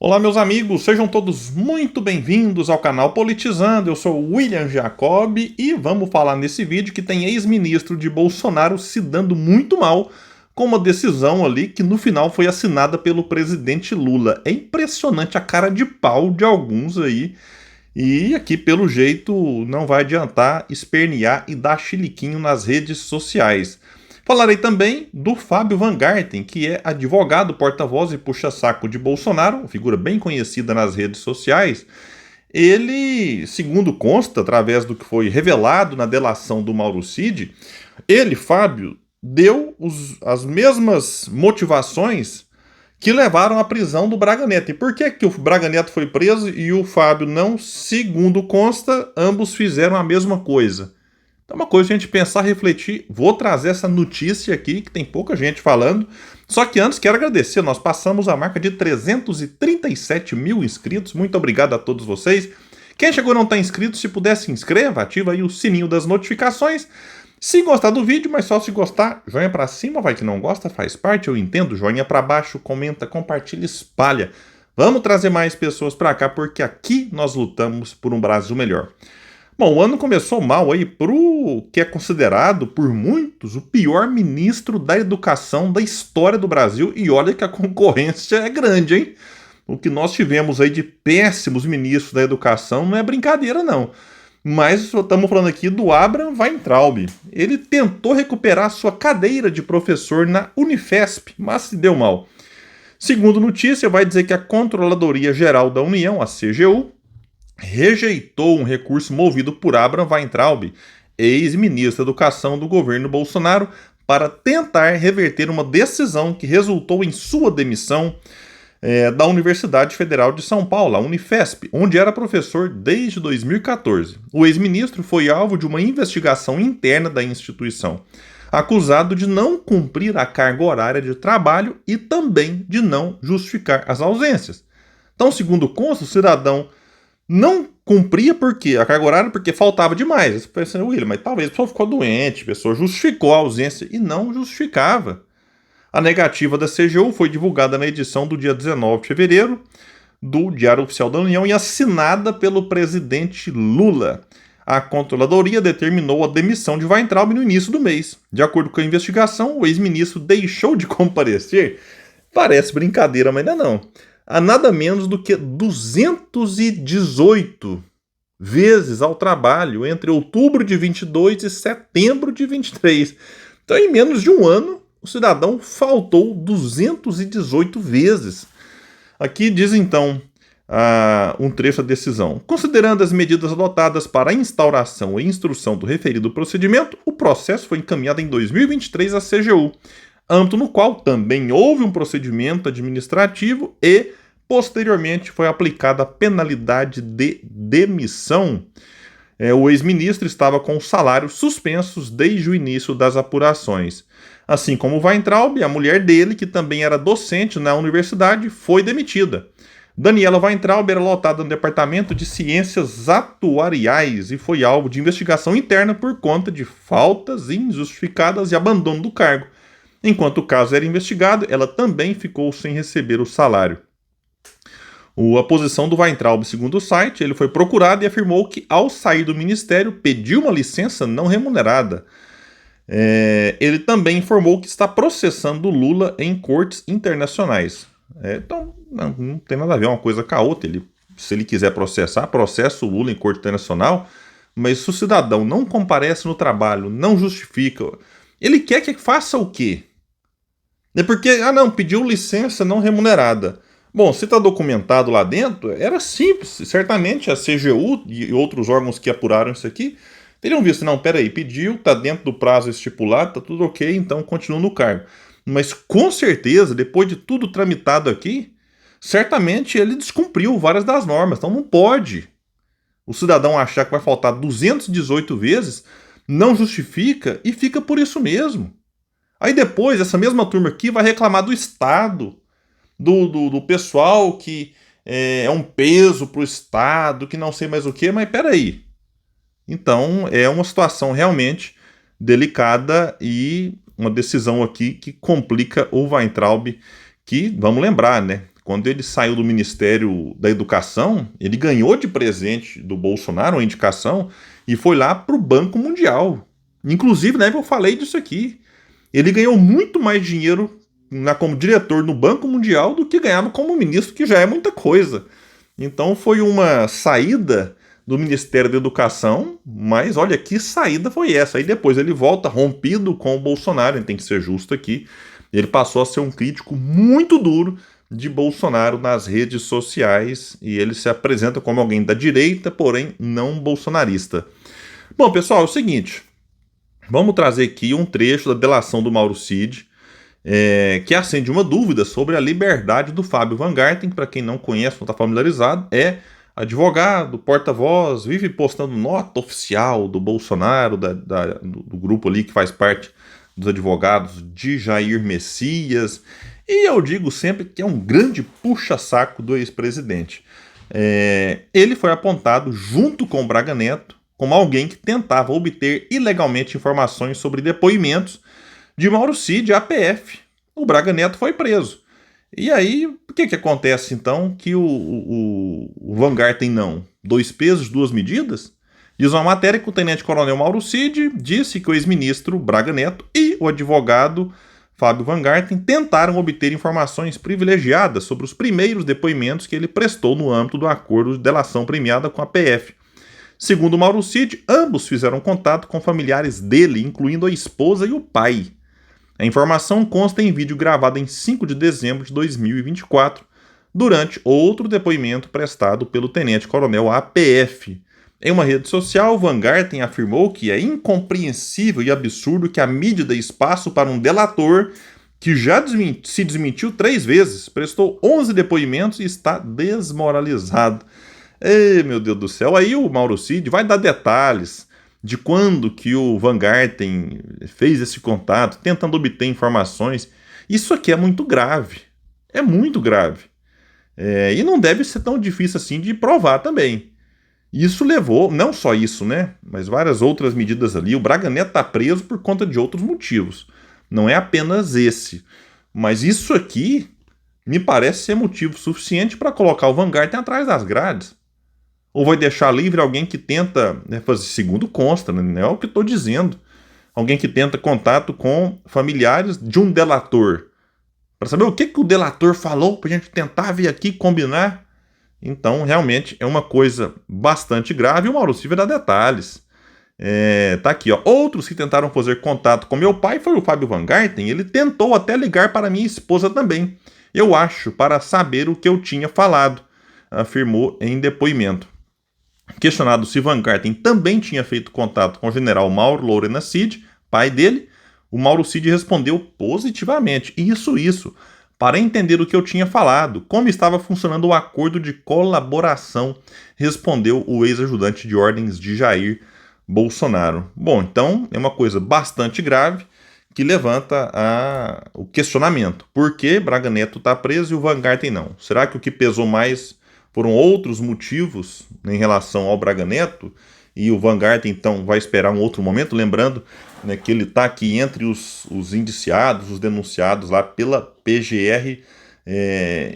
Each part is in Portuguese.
Olá, meus amigos, sejam todos muito bem-vindos ao canal Politizando. Eu sou o William Jacob e vamos falar nesse vídeo que tem ex-ministro de Bolsonaro se dando muito mal com uma decisão ali que no final foi assinada pelo presidente Lula. É impressionante a cara de pau de alguns aí. E aqui, pelo jeito, não vai adiantar espernear e dar chiliquinho nas redes sociais. Falarei também do Fábio Van Garten, que é advogado, porta-voz e puxa-saco de Bolsonaro, uma figura bem conhecida nas redes sociais. Ele, segundo consta, através do que foi revelado na delação do Mauro Cid, ele, Fábio, deu as mesmas motivações que levaram à prisão do Braga Neto. E por que o Braga Neto foi preso e o Fábio não? Segundo consta, ambos fizeram a mesma coisa. Então é uma coisa a gente pensar, refletir. Vou trazer essa notícia aqui, que tem pouca gente falando. Só que antes quero agradecer, nós passamos a marca de 337 mil inscritos. Muito obrigado a todos vocês. Quem chegou e não está inscrito, se puder se inscreva, ativa aí o sininho das notificações. Se gostar do vídeo, mas só se gostar, joinha pra cima, vai que não gosta, faz parte, eu entendo. Joinha pra baixo, comenta, compartilha, espalha. Vamos trazer mais pessoas pra cá, porque aqui nós lutamos por um Brasil melhor. Bom, o ano começou mal aí pro que é considerado por muitos o pior ministro da educação da história do Brasil. E olha que a concorrência é grande, hein? O que nós tivemos aí de péssimos ministros da educação não é brincadeira, não. Mas estamos falando aqui do Abraham Weintraub. Ele tentou recuperar sua cadeira de professor na Unifesp, mas se deu mal. Segundo notícia, vai dizer que a Controladoria Geral da União, a CGU, rejeitou um recurso movido por Abraham Weintraub, ex-ministro da Educação do governo Bolsonaro, para tentar reverter uma decisão que resultou em sua demissão da Universidade Federal de São Paulo, a Unifesp, onde era professor desde 2014. O ex-ministro foi alvo de uma investigação interna da instituição, acusado de não cumprir a carga horária de trabalho e também de não justificar as ausências. Então, segundo consta, o cidadão não cumpria porque a carga horária porque faltava demais. Você pensa, William, mas talvez a pessoa ficou doente, a pessoa justificou a ausência e não justificava. A negativa da CGU foi divulgada na edição do dia 19 de fevereiro do Diário Oficial da União e assinada pelo presidente Lula. A Controladoria determinou a demissão de Weintraub no início do mês. De acordo com a investigação, o ex-ministro deixou de comparecer. Parece brincadeira, mas ainda não. Há nada menos do que 218 vezes ao trabalho entre outubro de 22 e setembro de 23. Então, em menos de um ano, o cidadão faltou 218 vezes. Aqui diz, então, um trecho da decisão. Considerando as medidas adotadas para a instauração e instrução do referido procedimento, o processo foi encaminhado em 2023 à CGU, âmbito no qual também houve um procedimento administrativo e, posteriormente, foi aplicada a penalidade de demissão. O ex-ministro estava com os salários suspensos desde o início das apurações. Assim como Weintraub, a mulher dele, que também era docente na universidade, foi demitida. Daniela Weintraub era lotada no Departamento de Ciências Atuariais e foi alvo de investigação interna por conta de faltas injustificadas e abandono do cargo. Enquanto o caso era investigado, ela também ficou sem receber o salário. A posição do Weintraub, segundo o site, ele foi procurado e afirmou que, ao sair do ministério, pediu uma licença não remunerada. Ele também informou que está processando Lula em cortes internacionais. Então, não tem nada a ver uma coisa com a outra. Se ele quiser processar, processa o Lula em corte internacional, mas se o cidadão não comparece no trabalho, não justifica, ele quer que faça o quê? É porque, pediu licença não remunerada. Bom, se está documentado lá dentro, era simples. Certamente a CGU e outros órgãos que apuraram isso aqui teriam visto, peraí, pediu, está dentro do prazo estipulado, está tudo ok, então continua no cargo. Mas com certeza, depois de tudo tramitado aqui, certamente ele descumpriu várias das normas. Então não pode o cidadão achar que vai faltar 218 vezes, não justifica e fica por isso mesmo. Aí depois, essa mesma turma aqui vai reclamar do Estado, do pessoal que é um peso para o Estado, que não sei mais o que, mas peraí. Então é uma situação realmente delicada e uma decisão aqui que complica o Weintraub, que, vamos lembrar, quando ele saiu do Ministério da Educação, ele ganhou de presente do Bolsonaro uma indicação e foi lá para o Banco Mundial. Inclusive, na época eu falei disso aqui. Ele ganhou muito mais dinheiro como diretor no Banco Mundial do que ganhava como ministro, que já é muita coisa. Então foi uma saída do Ministério da Educação, mas olha que saída foi essa. Aí depois ele volta rompido com o Bolsonaro, a gente tem que ser justo aqui. Ele passou a ser um crítico muito duro de Bolsonaro nas redes sociais e ele se apresenta como alguém da direita, porém não bolsonarista. Bom, pessoal, é o seguinte, vamos trazer aqui um trecho da delação do Mauro Cid, que acende uma dúvida sobre a liberdade do Fábio Van Garten, que para quem não conhece, não está familiarizado, é advogado, porta-voz, vive postando nota oficial do Bolsonaro, do grupo ali que faz parte dos advogados de Jair Messias, e eu digo sempre que é um grande puxa-saco do ex-presidente. Ele foi apontado, junto com o Braga Neto, como alguém que tentava obter ilegalmente informações sobre depoimentos de Mauro Cid à PF. O Braga Neto foi preso. E aí, o que acontece então que o Van Garten não? 2 pesos, 2 medidas? Diz uma matéria que o tenente-coronel Mauro Cid disse que o ex-ministro Braga Neto e o advogado Fábio Van Garten tentaram obter informações privilegiadas sobre os primeiros depoimentos que ele prestou no âmbito do acordo de delação premiada com a PF. Segundo Mauro Cid, ambos fizeram contato com familiares dele, incluindo a esposa e o pai. A informação consta em vídeo gravado em 5 de dezembro de 2024, durante outro depoimento prestado pelo tenente-coronel à PF. Em uma rede social, Van Garten afirmou que é incompreensível e absurdo que a mídia dê espaço para um delator que já se desmentiu 3 vezes, prestou 11 depoimentos e está desmoralizado. Ei, meu Deus do céu, aí o Mauro Cid vai dar detalhes de quando que o Van Garten fez esse contato, tentando obter informações. Isso aqui é muito grave, é muito grave. E não deve ser tão difícil assim de provar também. Isso levou, não só isso, né, mas várias outras medidas ali. O Braga Neto está preso por conta de outros motivos. Não é apenas esse. Mas isso aqui me parece ser motivo suficiente para colocar o Van Garten atrás das grades. Ou vai deixar livre alguém que tenta, fazer, segundo consta, né, não é o que estou dizendo, alguém que tenta contato com familiares de um delator, para saber o que o delator falou, para a gente tentar vir aqui combinar. Então, realmente, é uma coisa bastante grave e o Mauro Cid vai dar detalhes. Tá aqui, ó. Outros que tentaram fazer contato com meu pai foi o Fábio Van Garten. Ele tentou até ligar para minha esposa também. Eu acho, para saber o que eu tinha falado, afirmou em depoimento. Questionado se Van Garten também tinha feito contato com o general Mauro Lorena Cid, pai dele, o Mauro Cid respondeu positivamente. Isso. Para entender o que eu tinha falado, como estava funcionando o acordo de colaboração, respondeu o ex-ajudante de ordens de Jair Bolsonaro. Bom, então é uma coisa bastante grave que levanta o questionamento. Por que Braga Neto está preso e o Van Garten não? Será que o que pesou mais foram outros motivos em relação ao Braga Neto? E o Van Garten, então, vai esperar um outro momento, lembrando, né, que ele está aqui entre os indiciados, os denunciados lá pela PGR,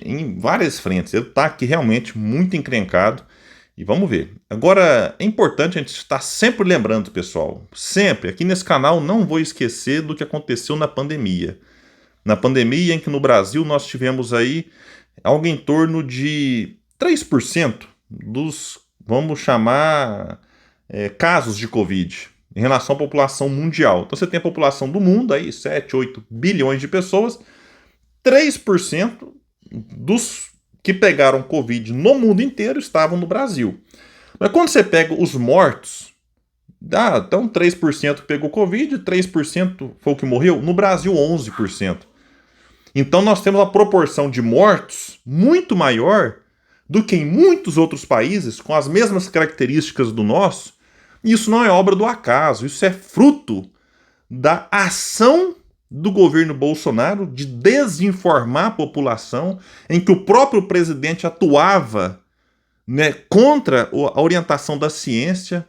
em várias frentes. Ele está aqui realmente muito encrencado e vamos ver. Agora, é importante a gente estar sempre lembrando, pessoal, sempre, aqui nesse canal não vou esquecer do que aconteceu na pandemia. Na pandemia em que no Brasil nós tivemos aí algo em torno de 3% dos, vamos chamar, casos de Covid em relação à população mundial. Então você tem a população do mundo, aí 7, 8 bilhões de pessoas, 3% dos que pegaram Covid no mundo inteiro estavam no Brasil. Mas quando você pega os mortos, então 3% pegou Covid, 3% foi o que morreu, no Brasil 11%. Então nós temos uma proporção de mortos muito maior do que em muitos outros países com as mesmas características do nosso. Isso não é obra do acaso, isso é fruto da ação do governo Bolsonaro de desinformar a população, em que o próprio presidente atuava, né, contra a orientação da ciência,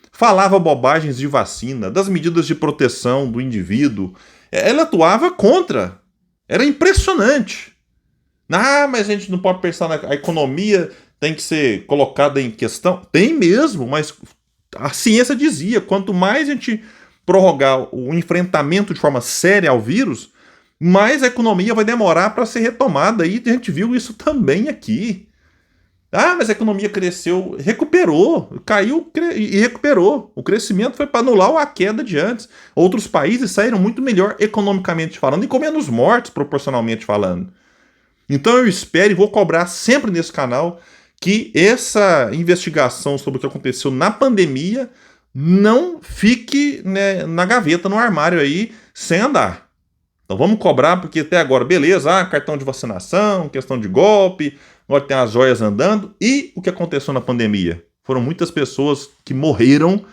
falava bobagens de vacina, das medidas de proteção do indivíduo. Ela atuava contra. Era impressionante. Ah, mas a gente não pode pensar a economia tem que ser colocada em questão. Tem mesmo, mas a ciência dizia, quanto mais a gente prorrogar o enfrentamento de forma séria ao vírus, mais a economia vai demorar para ser retomada. E a gente viu isso também aqui. Ah, mas a economia cresceu, recuperou, caiu e recuperou. O crescimento foi para anular a queda de antes. Outros países saíram muito melhor economicamente falando e com menos mortes proporcionalmente falando. Então eu espero e vou cobrar sempre nesse canal que essa investigação sobre o que aconteceu na pandemia não fique, né, na gaveta, no armário aí, sem andar. Então vamos cobrar, porque até agora, beleza, cartão de vacinação, questão de golpe, agora tem as joias andando. E o que aconteceu na pandemia? Foram muitas pessoas que morreram,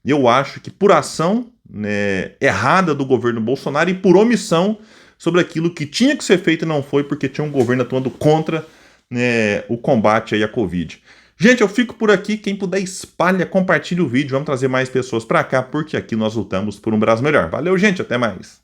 eu acho que por ação, né, errada do governo Bolsonaro e por omissão sobre aquilo que tinha que ser feito e não foi, porque tinha um governo atuando contra, né, o combate aí à Covid. Gente, eu fico por aqui. Quem puder, espalha, compartilha o vídeo. Vamos trazer mais pessoas para cá, porque aqui nós lutamos por um Brasil melhor. Valeu, gente. Até mais.